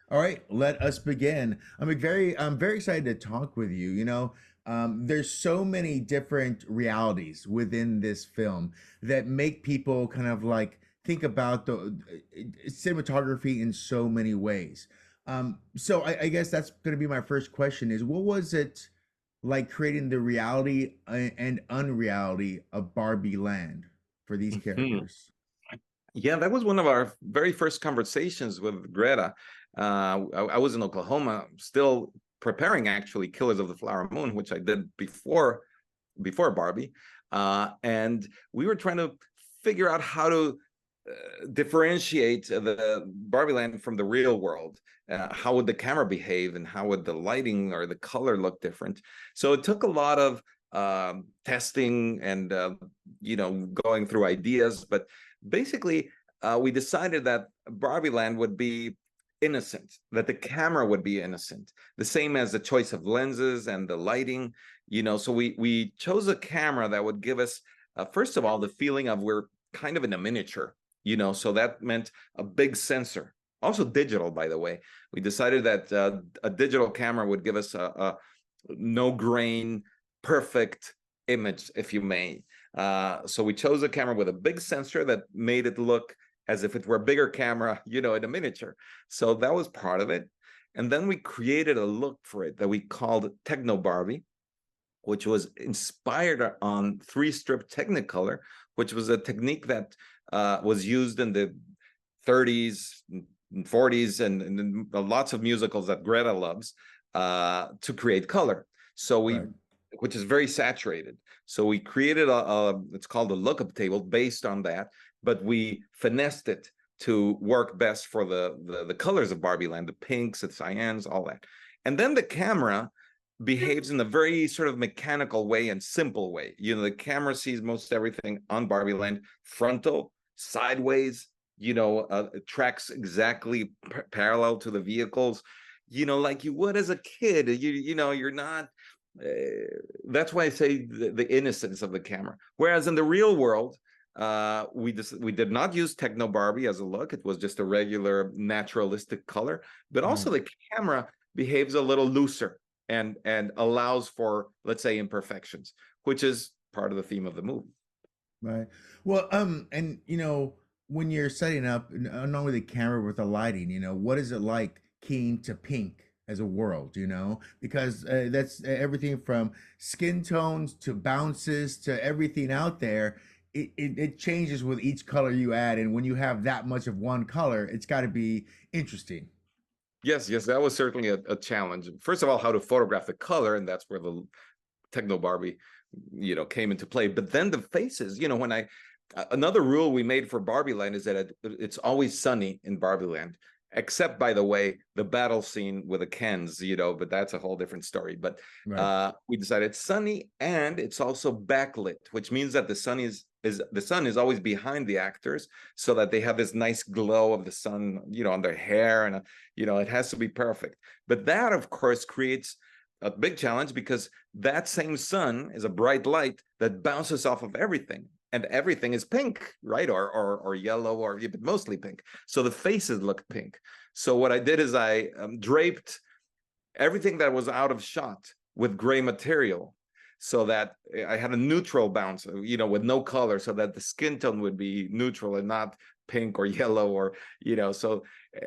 All right, let us begin. I'm very excited to talk with you. There's so many different realities within this film that make people kind of like think about the cinematography in so many ways. So I guess that's going to be my first question: is what was it like creating the reality and unreality of Barbie Land for these Mhm. characters? Yeah, that was one of our very first conversations with Greta. I was in Oklahoma, still preparing actually Killers of the Flower Moon, which I did before Barbie, and we were trying to figure out how to differentiate the Barbie land from the real world. How would the camera behave, and how would the lighting or the color look different? So it took a lot of testing and going through ideas, but basically we decided that Barbie land would be innocent, that the camera would be innocent, the same as the choice of lenses and the lighting. So we chose a camera that would give us first of all the feeling of we're kind of in a miniature. So that meant a big sensor, also digital, by the way. We decided that a digital camera would give us a no grain, perfect image, if you may. So we chose a camera with a big sensor that made it look as if it were a bigger camera, in a miniature. So that was part of it. And then we created a look for it that we called Techno Barbie, which was inspired on three-strip Technicolor, which was a technique that was used in the 30s and 40s and lots of musicals that Greta loves to create color. So Right. which is very saturated. So we created it's called a lookup table based on that, but we finessed it to work best for the colors of Barbie Land, the pinks, the cyans, all that. And then the camera behaves in a very sort of mechanical way and simple way. The camera sees most everything on Barbie Land, frontal, sideways, it tracks exactly parallel to the vehicles, like you would as a kid. You're not. That's why I say the innocence of the camera. Whereas in the real world, we did not use Techno Barbie as a look. It was just a regular naturalistic color, but Right. also the camera behaves a little looser and allows for, let's say, imperfections, which is part of the theme of the movie. Right. Well, and when you're setting up not only the camera with the lighting, what is it like keying to pink as a world, because that's everything from skin tones to bounces to everything out there. It changes with each color you add, and when you have that much of one color, it's got to be interesting. Yes, yes, that was certainly a challenge. First of all, how to photograph the color, and that's where the Techno Barbie, came into play. But then the faces, when another rule we made for Barbie Land is that it's always sunny in Barbie Land, except, by the way, the battle scene with the Kens, but that's a whole different story. But Right. we decided it's sunny and it's also backlit, which means that the sun is always behind the actors, so that they have this nice glow of the sun, on their hair, and it has to be perfect. But that, of course, creates a big challenge because that same sun is a bright light that bounces off of everything, and everything is pink, right? Or yellow, or but mostly pink. So the faces look pink. So what I did is I draped everything that was out of shot with gray material, so that I had a neutral bounce, with no color, so that the skin tone would be neutral and not pink or yellow, or so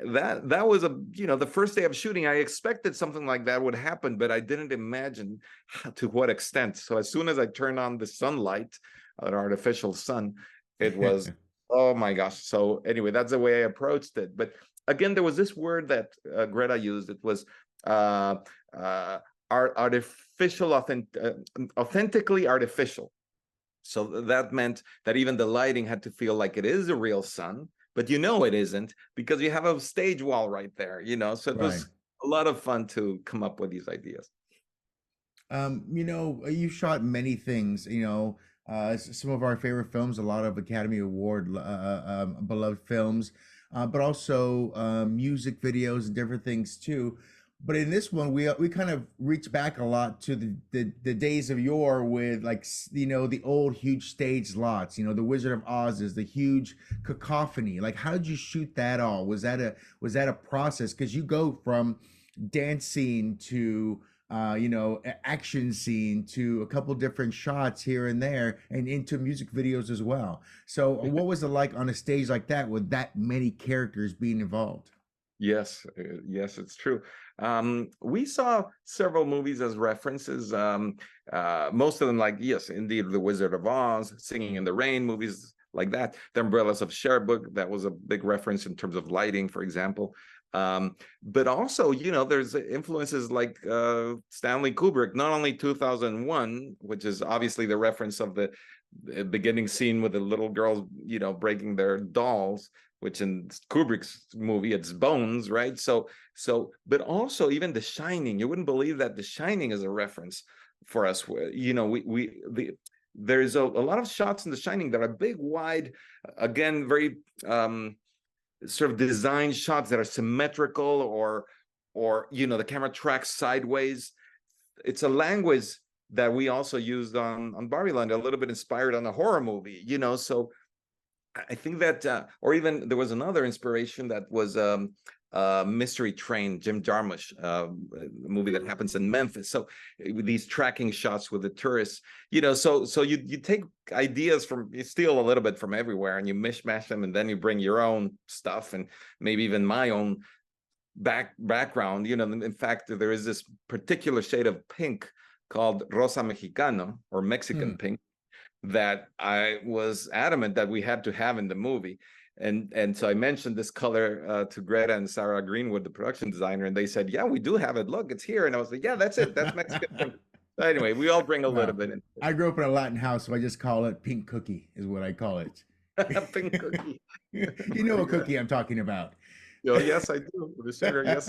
that was the first day of shooting. I expected something like that would happen, but I didn't imagine to what extent. So as soon as I turned on the sunlight, an artificial sun, it was, oh my gosh. So anyway, that's the way I approached it. But again, there was this word that Greta used. It was uh, uh, authentically artificial. So that meant that even the lighting had to feel like it is a real sun, but it isn't, because you have a stage wall right there. So it Right. was a lot of fun to come up with these ideas. You shot many things, some of our favorite films, a lot of Academy Award beloved films, but also music videos and different things too. But in this one, we kind of reach back a lot to the days of yore with like you know the old huge stage lots. You know, the Wizard of Oz is the huge cacophony. Like, how did you shoot that all? Was that a process? Because you go from dance scene to you know, action scene to a couple different shots here and there, and into music videos as well. So, what was it like on a stage like that with that many characters being involved? Yes, yes, it's true. We saw several movies as references. Most of them, like, yes, indeed, The Wizard of Oz, Singing in the Rain, movies like that. The Umbrellas of Cherbourg, that was a big reference in terms of lighting, for example. But also, you know, there's influences like Stanley Kubrick, not only 2001, which is obviously the reference of the beginning scene with the little girls, you know, breaking their dolls, which in Kubrick's movie it's bones, right? But also even The Shining. You wouldn't believe that The Shining is a reference for us. You know, there's a lot of shots in The Shining that are big, wide, again, very sort of design shots that are symmetrical, or you know, the camera tracks sideways. It's a language that we also used on Barbie Land, a little bit inspired on a horror movie, you know. So I think that, or even there was another inspiration that was Mystery Train, Jim Jarmusch, movie that happens in Memphis. So with these tracking shots with the tourists, you know, so you take ideas from, you steal a little bit from everywhere and you mishmash them, and then you bring your own stuff, and maybe even my own background. You know, in fact, there is this particular shade of pink called Rosa Mexicano, or Mexican Hmm. pink, that I was adamant that we had to have in the movie. And so I mentioned this color to Greta and Sarah Greenwood, the production designer, and they said, "Yeah, we do have it. Look, it's here." And I was like, "Yeah, that's it. That's Mexican pink." So anyway, we all bring a little Well, bit in. I grew up in a Latin house, so I just call it pink cookie, is what I call it. Pink cookie. You know Very what good. cookie I'm talking about. Oh, yes, I do. The sugar, yes.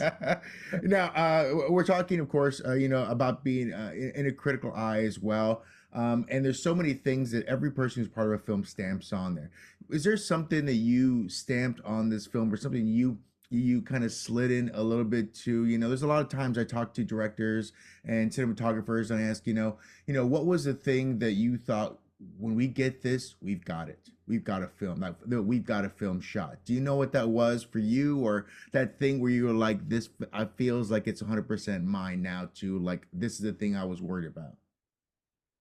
Now, we're talking, of course, you know, about being in a critical eye as well. And there's so many things that every person who's part of a film stamps on there. Is there something that you stamped on this film, or something you kind of slid in a little bit to? You know, there's a lot of times I talk to directors and cinematographers and I ask, what was the thing that you thought, when we get this, we've got it. We've got a film. We've got a film shot. Do you know what that was for you, or that thing where you were like, "This, I feels like it's 100% mine now." To like, this is the thing I was worried about.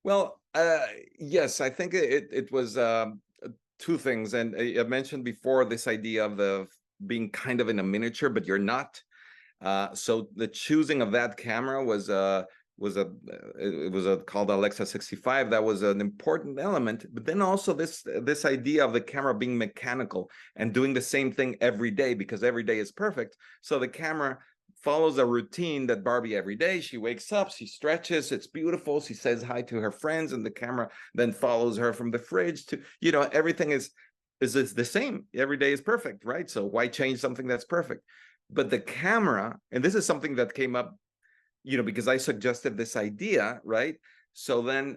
Well, yes, I think it was two things, and I mentioned before this idea of the being kind of in a miniature, but you're not. So the choosing of that camera was a it was a called Alexa 65. That was an important element. But then also this idea of the camera being mechanical and doing the same thing every day, because every day is perfect. So the camera follows a routine that Barbie every day. She wakes up, she stretches, it's beautiful. She says hi to her friends, and the camera then follows her from the fridge to, you know, everything is the same. Every day is perfect, right? So why change something that's perfect? But the camera, and this is something that came up, you know, because I suggested this idea, right? So then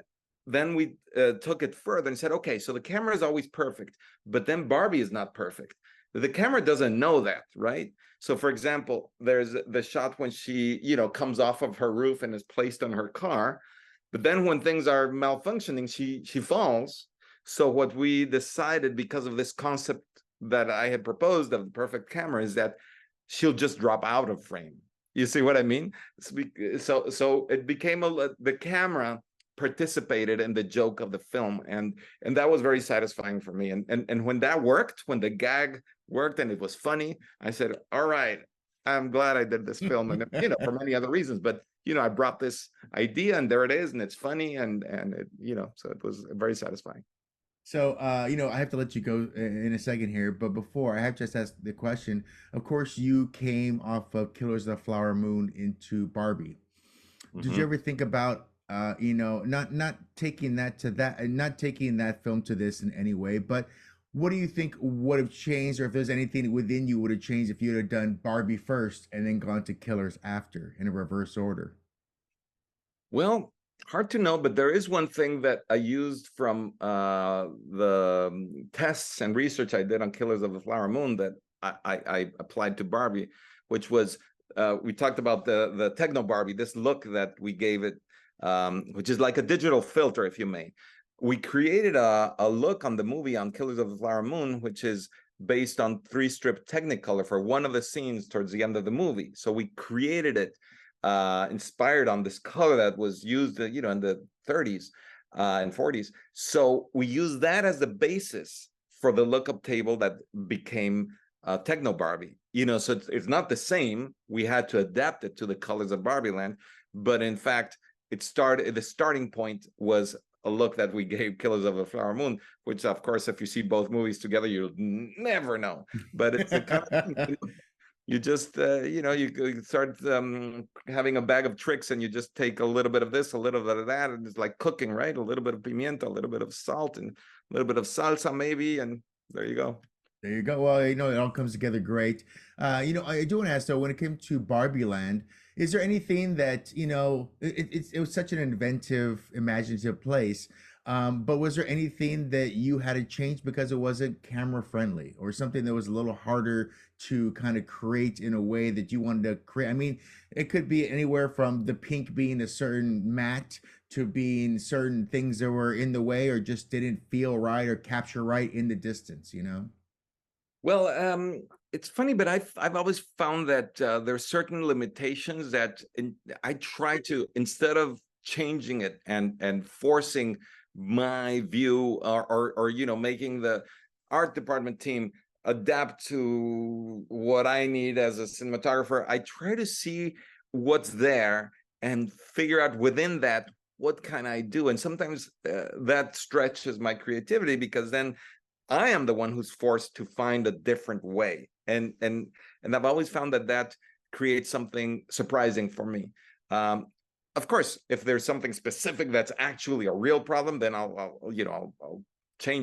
we took it further and said, okay, so the camera is always perfect, but then Barbie is not perfect. The camera doesn't know that, right? So for example, there's the shot when she, you know, comes off of her roof and is placed on her car, but then when things are malfunctioning, she falls. So what we decided, because of this concept that I had proposed of the perfect camera, is that she'll just drop out of frame. You see what I mean? So it became the camera participated in the joke of the film, and that was very satisfying for me. And when that worked, when the gag worked and it was funny, I said, all right, I'm glad I did this film. And, you know, for many other reasons, but, you know, I brought this idea and there it is, and it's funny, and it, you know, so it was very satisfying. So, I have to let you go in a second here, but before I have just asked the question. Of course, you came off of Killers of the Flower Moon into Barbie. Did you Mm-hmm. ever think about, not taking that to that, and not taking that film to this in any way, but what do you think would have changed, or if there's anything within you would have changed if you had done Barbie first and then gone to Killers after in a reverse order? Well, hard to know, but there is one thing that I used from the tests and research I did on Killers of the Flower Moon that I applied to Barbie, which was we talked about the techno Barbie, this look that we gave it, which is like a digital filter, if you may. We created a look on the movie on Killers of the Flower Moon, which is based on 3-strip Technicolor for one of the scenes towards the end of the movie. So we created it inspired on this color that was used, in the 30s and 40s. So we use that as the basis for the lookup table that became Techno Barbie. So it's not the same. We had to adapt it to the colors of Barbie Land, but in fact, the starting point was a look that we gave Killers of the Flower Moon, which of course, if you see both movies together, you'll never know. But it's the kind of thing, you just you start having a bag of tricks, and you just take a little bit of this, a little bit of that, and it's like cooking, right? A little bit of pimienta, a little bit of salt, and a little bit of salsa maybe, and there you go. There you go. Well, it all comes together great. I do want to ask though, when it came to Barbie Land, is there anything that, it was such an inventive, imaginative place. But was there anything that you had to change because it wasn't camera friendly, or something that was a little harder to kind of create in a way that you wanted to create? I mean, it could be anywhere from the pink being a certain matte to being certain things that were in the way or just didn't feel right or capture right in the distance. Well, it's funny, but I've always found that there are certain limitations that I try to, instead of changing it and forcing my view, or making the art department team adapt to what I need as a cinematographer, I try to see what's there and figure out within that what can I do. And sometimes that stretches my creativity, because then I am the one who's forced to find a different way, and I've always found that creates something surprising for me. Of course, if there's something specific that's actually a real problem, then I'll change